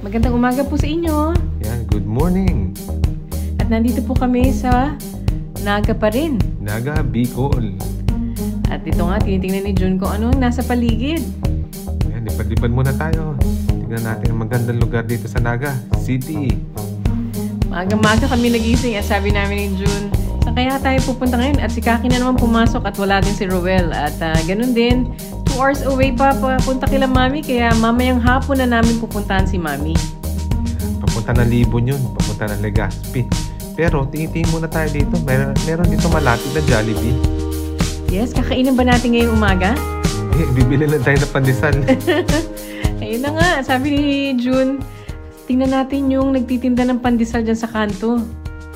Magandang umaga po sa inyo. Yan, good morning. At nandito po kami sa Naga pa rin. Naga, Bicol. At dito nga, tinitingnan ni June kung ano nasa paligid. Yan, lipad-lipad muna tayo. Tingnan natin ang magandang lugar dito sa Naga City. Maaga-maaga kami nagising at sabi namin ni June, saan kaya tayo pupunta ngayon? At si Kaki na naman pumasok at wala din si Roel. At ganun din, 2 hours away pa papunta kila Mami, kaya mamayang hapon na namin pupuntahan si Mami. Papunta ng Libon yun, papunta ng Legazpi. Pero tingin-tingin muna tayo dito. Meron dito malapit na Jollibee. Yes, kakainin ba natin ngayong umaga? Hindi, bibili lang tayo ng pandesal. Ayun na nga, sabi ni June, tingnan natin yung nagtitinda ng pandesal dyan sa kanto.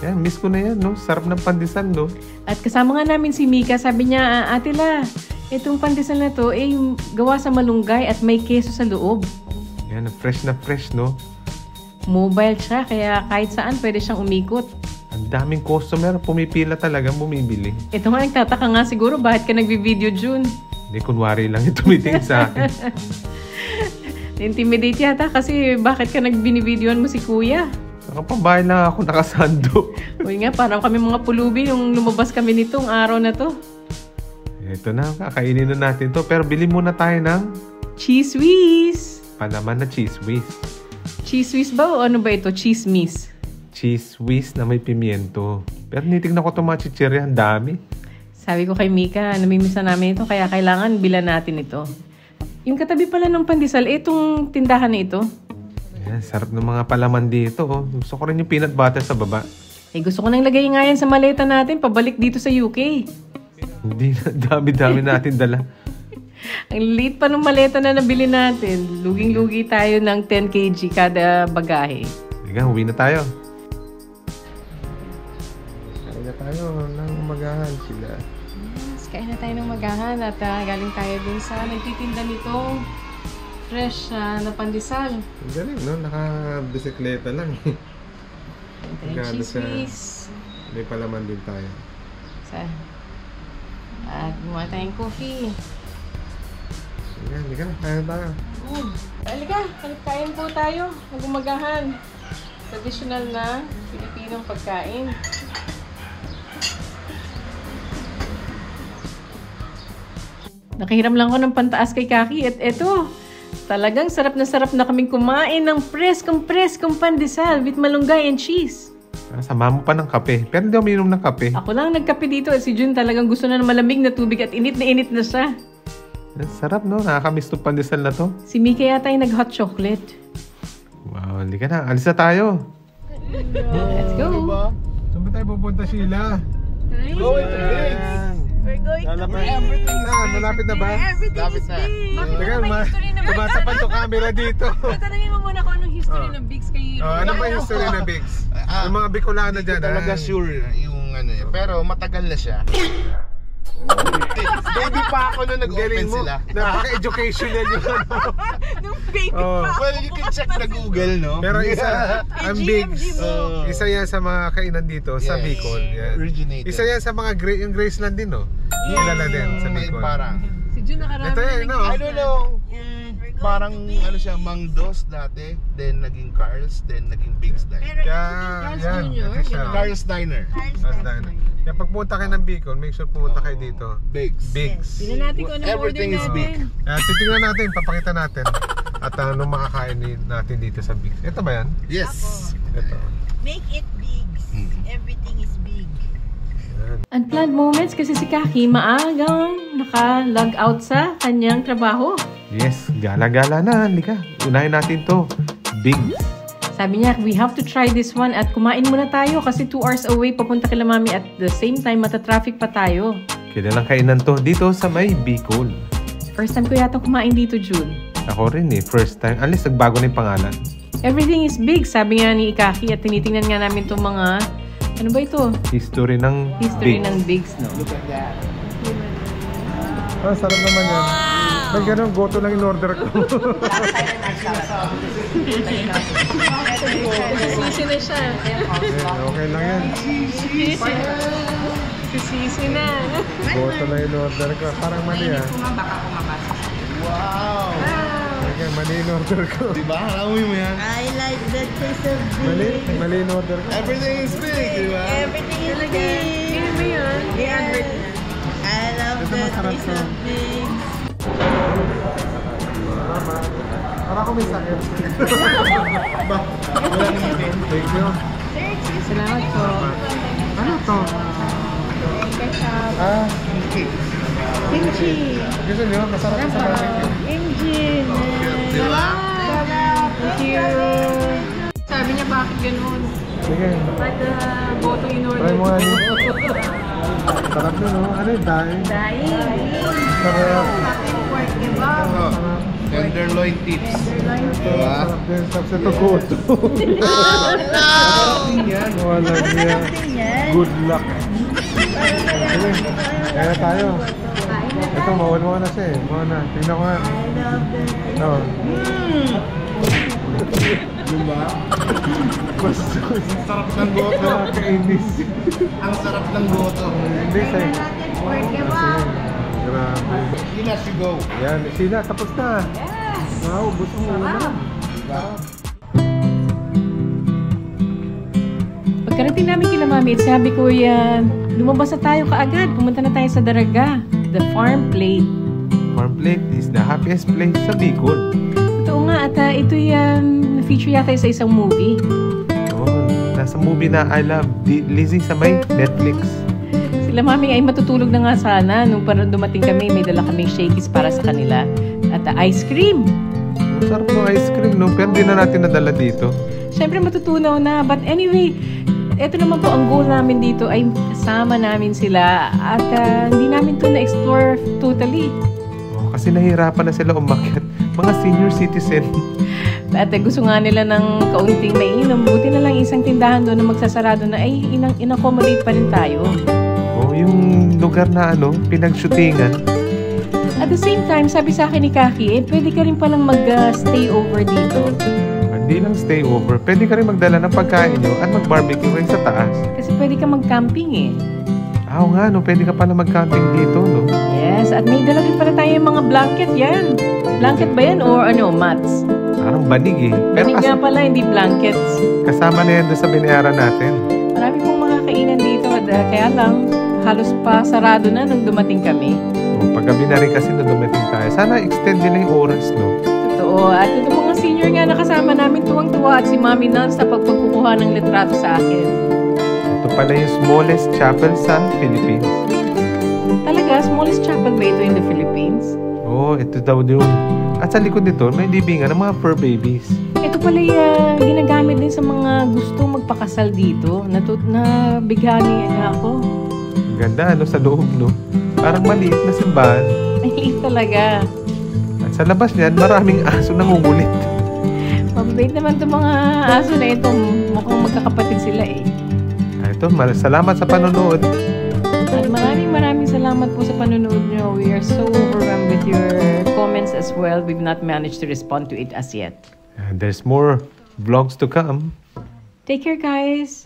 Yan, miss ko na yan, no? Sarap ng pandesal, no? At kasama nga namin si Mika, sabi niya, Ate La, itong pandesal na to, gawa sa malunggay at may keso sa loob. Yan, fresh na fresh, no? Mobile siya, kaya kahit saan pwede siyang umikot. Ang daming customer, pumipila talagang bumibili. Ito nga, nagtataka nga siguro, bakit ka nagbi-video, June? Hindi, kunwari lang yung tumitingin sa akin. Intimidate yata kasi bakit ka nagbinivideoan mo si Kuya? Nakapambahay lang ako, nakasando. Uy nga, parang kami mga pulubi nung lumabas kami nitong araw na to. Ito na, kakainin na natin to. Pero bili muna tayo ng Cheese Whiz! panaman na cheese whiz. Cheese Whiz ba o ano ba ito? Cheese Miss? Cheese whiz na may pimiento. Pero nitignan ko itong mga chichirya, ang dami. Sabi ko kay Mika, namimisa namin ito, kaya kailangan bilan natin ito. Yung katabi pala ng pandesal, itong tindahan na ito. Ayan, sarap ng mga palaman dito. Oh. Gusto ko rin yung peanut butter sa baba. Gusto ko nang lagay nga yan sa maleta natin, pabalik dito sa UK. Hindi na, dami-dami natin dala. Ang liit pa ng maleta na nabili natin. Luging-lugi tayo ng 10 kg kada bagahe. Sige, uwi na tayo. Kain na tayo ng umagahan sila. Yes, kain na tayo ng magahan at galing tayo dun sa nagtitinda nitong fresh na pandesal. Ang galing, no? Naka-bisikleta lang. Cheese Whiz. May palaman din tayo. At gumawa tayong coffee. Sige, hindi ka na. Kain tayo. Halika, kain po tayo. Magumagahan. Traditional na Pilipinong pagkain. Nakahiram lang ko ng pantaas kay Kaki at eto, talagang sarap na kaming kumain ng preskong pandesal with malunggay and cheese. Sama mo pa ng kape. Pero hindi ako minum ng kape. Ako lang nagkape dito at si June talagang gusto na ng malamig na tubig at init na siya. Sarap, no? Nakakamiss itong pandesal na to. Si Mika yata yung nag-hot chocolate. Wow, hindi ka na. Alis na tayo. Let's go! Saan ba tayo pupunta, Sheila? Going to Biggs. We're going to Everything is big. Malapit na ba? Everything is big. Teka, tumatapan to camera dito. Tanungin mo muna kung anong history ng Biggs kay Ano ba yung history ng Biggs? Yung mga Bicolano dyan, Talaga sure yung ano eh. Pero matagal na siya. Baby pa ako nung nag-open sila. Napaka-educational yun. Nung baby Oh. pa. Well, you can check the Google, no? Pero isa, ang Biggs, isa yan sa mga kainan dito sa Yes. Bicol. Yan. Originated. Isa yan sa mga yung Graceland din, no? Kilala din sa Bicol. Parang, Si June nakarami. Ito yan, no? I don't know. We're going Parang to Biggs. ano siya, Mang Dos dati, then naging Carl's, then naging Biggs Diner. Pero Kaya, Carl's yan. Jr., ito siya. Carl's Diner. Carl's Diner. Kaya pag pumunta kayo ng Bicol, make sure pumunta kayo dito. Biggs. Biggs. Tingnan natin kung anong Everything order is big. natin. Titignan natin, papakita natin. At anong makakain natin dito sa Biggs. Ito ba yan? Yes. Ito. Make it big. Everything is big. Unplanned moments kasi si Kaki maagang naka-log out sa kanyang trabaho. Yes, gala-gala na. Halika, unahin natin to. Biggs. Sabi niya, we have to try this one at kumain muna tayo kasi 2 hours away papunta kila Mami at the same time matatraffic pa tayo. Kilalang kainan to dito sa may Bicol. First time ko yata kumain dito, June. Ako rin eh, first time. Unless nagbago na yung pangalan. Everything is big, sabi nga ni Kaki at tinitingnan nga namin itong mga, ano ba ito? History ng History Biggs. ng Biggs, no? Ah, sarap naman yan. May ganun, goto lang in order ko. Sisi na siya. Okay lang yan. Sisi na. Goto lang in order ko. Parang mali ah. Wow! Okay, mali in order ko. Diba? Alam mo yan? I like that taste of big. Mali in order ko. Everything is big, di ba? Everything is big. Ano ba yun? Yes. I love Ito that masarap taste to. of big. Para ko may sakit. Walang ngipin. Thank you. Salamat po. Ano to? Ah, Kimchi. gusto nyo? Masarap sa barbecue. Engine. Di ba? Thank you. Sabi niya bakit ganun? Sige. Like the boto in order. Try mo nga yun. Sarap nun, no? Ano yung dahil? Sarap. Pork kebab. Oh, tenderloin tips. Di ba? Sarap din. Sarap sa tugoto. Yan. Walang niya. Good luck. Sige. Kaya tayo. Ito, mawal mo na siya eh. Mawal na. Tingnan ko nga. No. Diba? Ang sarap ng goto. Nakakainis. Ang sarap ng goto. Hindi sa'yo. Pork kebab. Grabe. Ina, she go. Yan, sila, tapos na. Wow, gusto mo na. Pagkarating namin kila Mami, sabi ko yan, lumabas na tayo kaagad. Pumunta na tayo sa Daraga, the farm plate. Farm Plate is the happiest place sa Bicol. Totoo nga, at ito yan, na-feature yata sa isang movie. Oh, nasa movie na I Love Lizzie sa may Netflix. Sila Mami ay matutulog na nga sana. Nung parang dumating kami, may dala kaming shakies para sa kanila. At ice cream. Ang sarap ng ice cream, no? Pero di na natin nadala dito. Siyempre matutunaw na. But anyway, ito naman po ang goal namin dito ay kasama namin sila. At hindi namin to na-explore totally. Oh, kasi nahihirapan na sila umakyat. Mga senior citizen. At gusto nga nila ng kaunting mainom. Buti na lang isang tindahan doon na magsasarado na ay in-accommodate pa rin tayo. Oh, yung lugar na pinag-shootingan. At the same time, sabi sa akin ni Kaki, pwede ka rin palang mag-stay over dito. Hindi lang stay over. Pwede ka rin magdala ng pagkain nyo at mag-barbecue rin sa taas. Kasi pwede ka mag-camping eh. Oo nga, no? Pwede ka pala mag-camping dito, no? Yes, at may dala rin pala tayo yung mga blanket yan. Blanket ba yan or mats? Parang banig eh. Pero Banig nga pala, hindi blankets. kasama na yan doon sa binayaran natin. Marami pong makakainan dito. Kaya lang, halos pa sarado na nung dumating kami. Oh, paggabi na rin kasi nung dumating tayo. Sana extend din na yung oras, no? Totoo. At ito mga senior nga nakasama namin tuwang-tuwa at si Mami Nan sa pagkukuha ng litrato sa akin. Ito pala yung smallest chapel sa Philippines. Talaga, smallest chapel ba ito in the Philippines? Oh, ito daw yun. At sa likod nito, may libingan ng mga fur babies. Ito pala ginagamit din sa mga gustong magpakasal dito. Nabighani nga ako. Ang ganda, sa loob, no? Parang maliit na simbahan. Ay, liit talaga. At sa labas niyan, maraming aso nangungulit. Mabait naman itong mga aso na ito. Mukhang magkakapatid sila eh. Ito, salamat sa panonood. At maraming salamat po sa panonood nyo. We are so overwhelmed with your comments as well. We've not managed to respond to it as yet. There's more vlogs to come. Take care, guys.